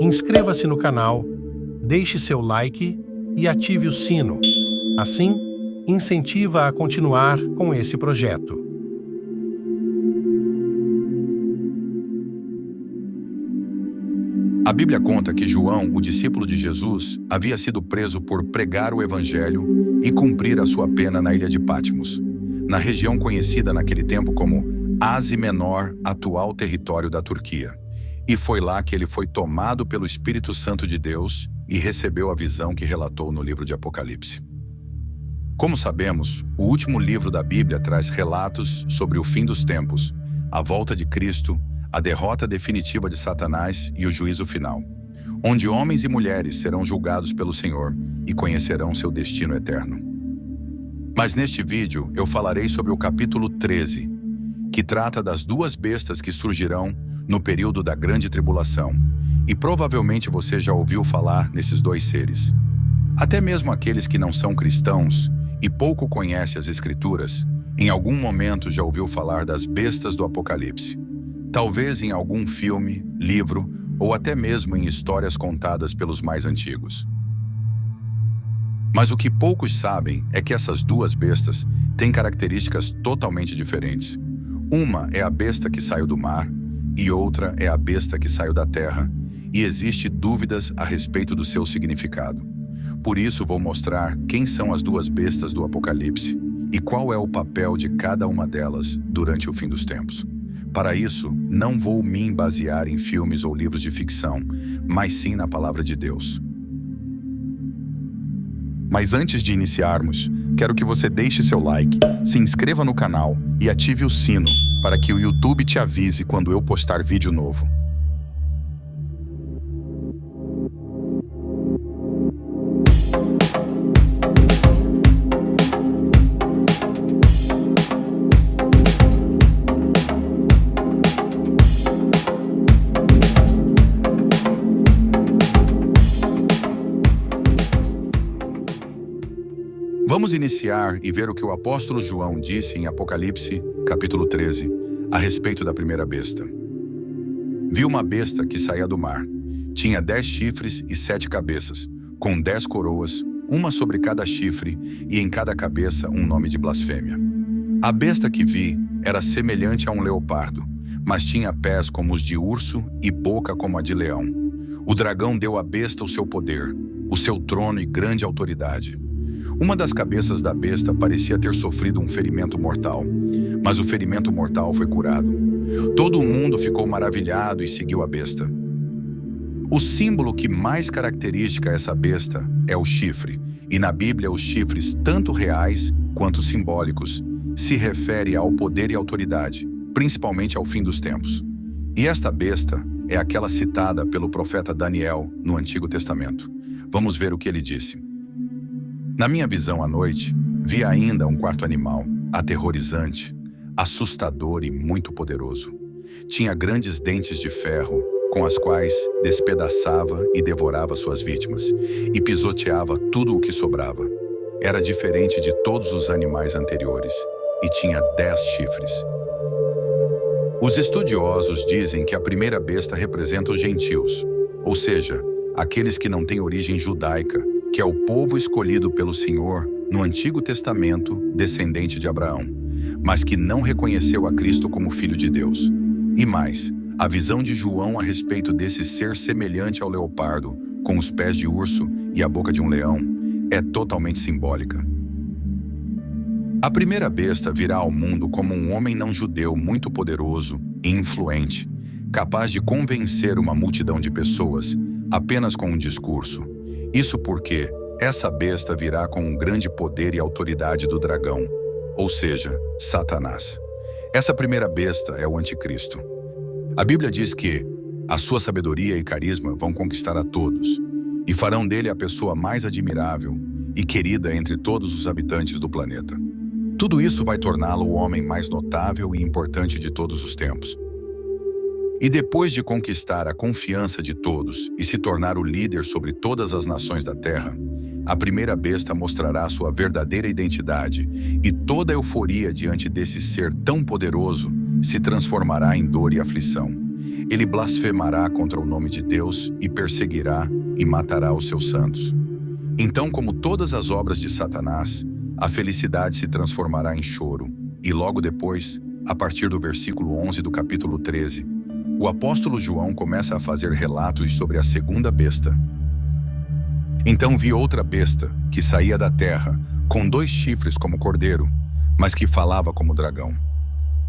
Inscreva-se no canal, deixe seu like e ative o sino. Assim, incentiva a continuar com esse projeto. A Bíblia conta que João, o discípulo de Jesus, havia sido preso por pregar o Evangelho e cumprir a sua pena na ilha de Patmos, na região conhecida naquele tempo como Ásia Menor, atual território da Turquia. E foi lá que ele foi tomado pelo Espírito Santo de Deus e recebeu a visão que relatou no livro de Apocalipse. Como sabemos, o último livro da Bíblia traz relatos sobre o fim dos tempos, a volta de Cristo, a derrota definitiva de Satanás e o juízo final, onde homens e mulheres serão julgados pelo Senhor e conhecerão seu destino eterno. Mas neste vídeo eu falarei sobre o capítulo 13, que trata das duas bestas que surgirão no período da Grande Tribulação, e provavelmente você já ouviu falar nesses dois seres. Até mesmo aqueles que não são cristãos e pouco conhecem as Escrituras, em algum momento já ouviu falar das bestas do Apocalipse. Talvez em algum filme, livro ou até mesmo em histórias contadas pelos mais antigos. Mas o que poucos sabem é que essas duas bestas têm características totalmente diferentes. Uma é a besta que saiu do mar e outra é a besta que saiu da terra, e existem dúvidas a respeito do seu significado. Por isso vou mostrar quem são as duas bestas do Apocalipse e qual é o papel de cada uma delas durante o fim dos tempos. Para isso, não vou me basear em filmes ou livros de ficção, mas sim na palavra de Deus. Mas antes de iniciarmos, quero que você deixe seu like, se inscreva no canal e ative o sino para que o YouTube te avise quando eu postar vídeo novo. Vamos iniciar e ver o que o apóstolo João disse em Apocalipse, capítulo 13, a respeito da primeira besta. Vi uma besta que saía do mar. Tinha 10 chifres e 7 cabeças, com 10 coroas, uma sobre cada chifre e em cada cabeça um nome de blasfêmia. A besta que vi era semelhante a um leopardo, mas tinha pés como os de urso e boca como a de leão. O dragão deu à besta o seu poder, o seu trono e grande autoridade. Uma das cabeças da besta parecia ter sofrido um ferimento mortal, mas o ferimento mortal foi curado. Todo o mundo ficou maravilhado e seguiu a besta. O símbolo que mais caracteriza essa besta é o chifre, e na Bíblia os chifres, tanto reais quanto simbólicos, se refere ao poder e autoridade, principalmente ao fim dos tempos. E esta besta é aquela citada pelo profeta Daniel no Antigo Testamento. Vamos ver o que ele disse. Na minha visão à noite, vi ainda um quarto animal, aterrorizante, assustador e muito poderoso. Tinha grandes dentes de ferro, com as quais despedaçava e devorava suas vítimas, e pisoteava tudo o que sobrava. Era diferente de todos os animais anteriores, e tinha 10 chifres. Os estudiosos dizem que a primeira besta representa os gentios, ou seja, aqueles que não têm origem judaica, que é o povo escolhido pelo Senhor no Antigo Testamento, descendente de Abraão, mas que não reconheceu a Cristo como Filho de Deus. E mais, a visão de João a respeito desse ser semelhante ao leopardo, com os pés de urso e a boca de um leão, é totalmente simbólica. A primeira besta virá ao mundo como um homem não-judeu muito poderoso e influente, capaz de convencer uma multidão de pessoas apenas com um discurso. Isso porque essa besta virá com um grande poder e autoridade do dragão, ou seja, Satanás. Essa primeira besta é o anticristo. A Bíblia diz que a sua sabedoria e carisma vão conquistar a todos e farão dele a pessoa mais admirável e querida entre todos os habitantes do planeta. Tudo isso vai torná-lo o homem mais notável e importante de todos os tempos. E depois de conquistar a confiança de todos e se tornar o líder sobre todas as nações da Terra, a primeira besta mostrará sua verdadeira identidade e toda a euforia diante desse ser tão poderoso se transformará em dor e aflição. Ele blasfemará contra o nome de Deus e perseguirá e matará os seus santos. Então, como todas as obras de Satanás, a felicidade se transformará em choro. E logo depois, a partir do versículo 11 do capítulo 13, o apóstolo João começa a fazer relatos sobre a segunda besta. Então vi outra besta, que saía da terra, com 2 chifres como cordeiro, mas que falava como dragão.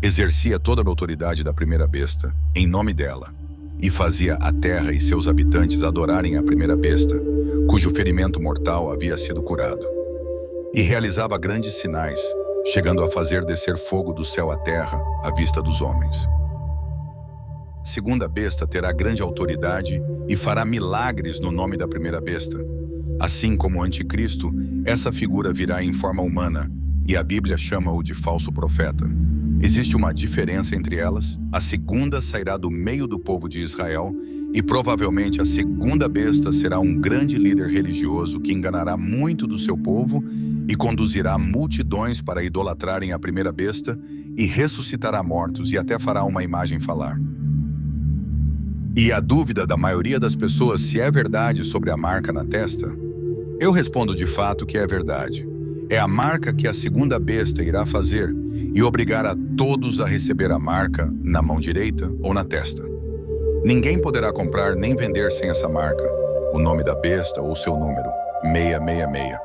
Exercia toda a autoridade da primeira besta, em nome dela, e fazia a terra e seus habitantes adorarem a primeira besta, cujo ferimento mortal havia sido curado. E realizava grandes sinais, chegando a fazer descer fogo do céu à terra, à vista dos homens. A segunda besta terá grande autoridade e fará milagres no nome da primeira besta. Assim como o anticristo, essa figura virá em forma humana, e a Bíblia chama-o de falso profeta. Existe uma diferença entre elas. A segunda sairá do meio do povo de Israel, e provavelmente a segunda besta será um grande líder religioso que enganará muito do seu povo e conduzirá multidões para idolatrarem a primeira besta e ressuscitará mortos e até fará uma imagem falar. E a dúvida da maioria das pessoas se é verdade sobre a marca na testa? Eu respondo de fato que é verdade. É a marca que a segunda besta irá fazer e obrigar a todos a receber a marca na mão direita ou na testa. Ninguém poderá comprar nem vender sem essa marca, o nome da besta ou seu número, 666.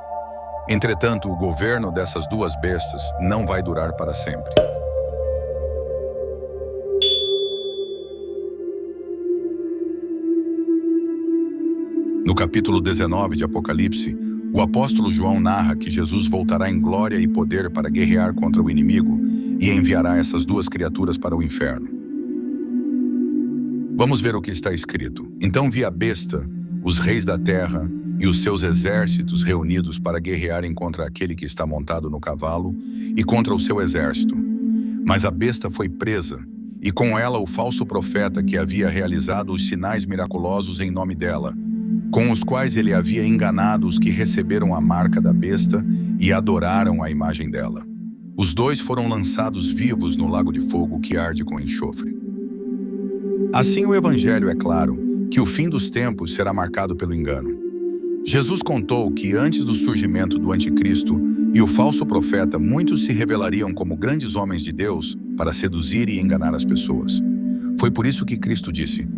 Entretanto, o governo dessas 2 bestas não vai durar para sempre. No capítulo 19 de Apocalipse, o apóstolo João narra que Jesus voltará em glória e poder para guerrear contra o inimigo e enviará essas 2 criaturas para o inferno. Vamos ver o que está escrito. Então vi a besta, os reis da terra e os seus exércitos reunidos para guerrearem contra aquele que está montado no cavalo e contra o seu exército. Mas a besta foi presa, e com ela o falso profeta que havia realizado os sinais miraculosos em nome dela, com os quais ele havia enganado os que receberam a marca da besta e adoraram a imagem dela. Os 2 foram lançados vivos no lago de fogo que arde com enxofre. Assim o Evangelho é claro que o fim dos tempos será marcado pelo engano. Jesus contou que antes do surgimento do anticristo e o falso profeta, muitos se revelariam como grandes homens de Deus para seduzir e enganar as pessoas. Foi por isso que Cristo disse: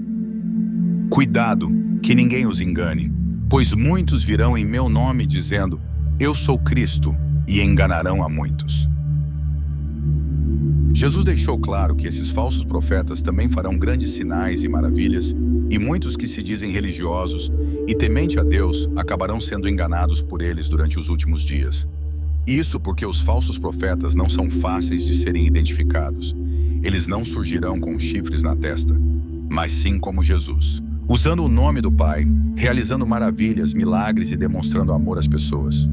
"Cuidado, que ninguém os engane, pois muitos virão em meu nome dizendo, eu sou Cristo, e enganarão a muitos." Jesus deixou claro que esses falsos profetas também farão grandes sinais e maravilhas, e muitos que se dizem religiosos e temente a Deus acabarão sendo enganados por eles durante os últimos dias. Isso porque os falsos profetas não são fáceis de serem identificados. Eles não surgirão com chifres na testa, mas sim como Jesus, usando o nome do Pai, realizando maravilhas, milagres e demonstrando amor às pessoas.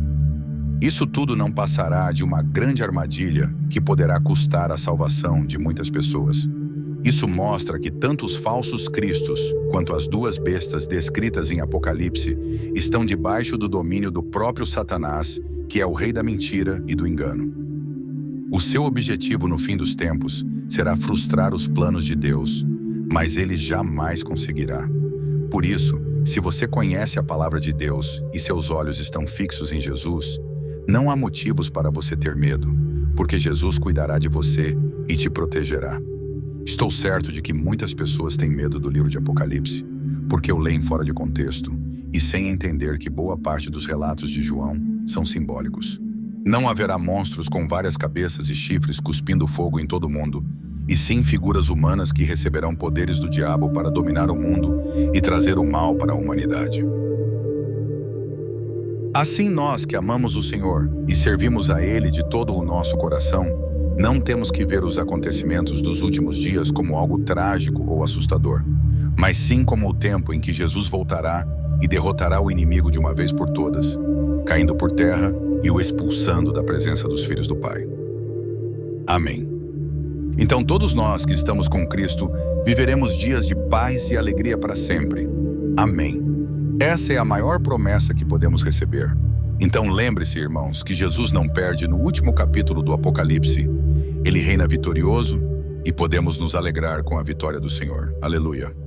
Isso tudo não passará de uma grande armadilha que poderá custar a salvação de muitas pessoas. Isso mostra que tanto os falsos cristos quanto as 2 bestas descritas em Apocalipse estão debaixo do domínio do próprio Satanás, que é o rei da mentira e do engano. O seu objetivo no fim dos tempos será frustrar os planos de Deus, mas ele jamais conseguirá. Por isso, se você conhece a palavra de Deus e seus olhos estão fixos em Jesus, não há motivos para você ter medo, porque Jesus cuidará de você e te protegerá. Estou certo de que muitas pessoas têm medo do livro de Apocalipse, porque o leem fora de contexto e sem entender que boa parte dos relatos de João são simbólicos. Não haverá monstros com várias cabeças e chifres cuspindo fogo em todo o mundo, e sim figuras humanas que receberão poderes do diabo para dominar o mundo e trazer o mal para a humanidade. Assim nós que amamos o Senhor e servimos a Ele de todo o nosso coração, não temos que ver os acontecimentos dos últimos dias como algo trágico ou assustador, mas sim como o tempo em que Jesus voltará e derrotará o inimigo de uma vez por todas, caindo por terra e o expulsando da presença dos filhos do Pai. Amém. Então todos nós que estamos com Cristo viveremos dias de paz e alegria para sempre. Amém. Essa é a maior promessa que podemos receber. Então lembre-se, irmãos, que Jesus não perde no último capítulo do Apocalipse. Ele reina vitorioso e podemos nos alegrar com a vitória do Senhor. Aleluia.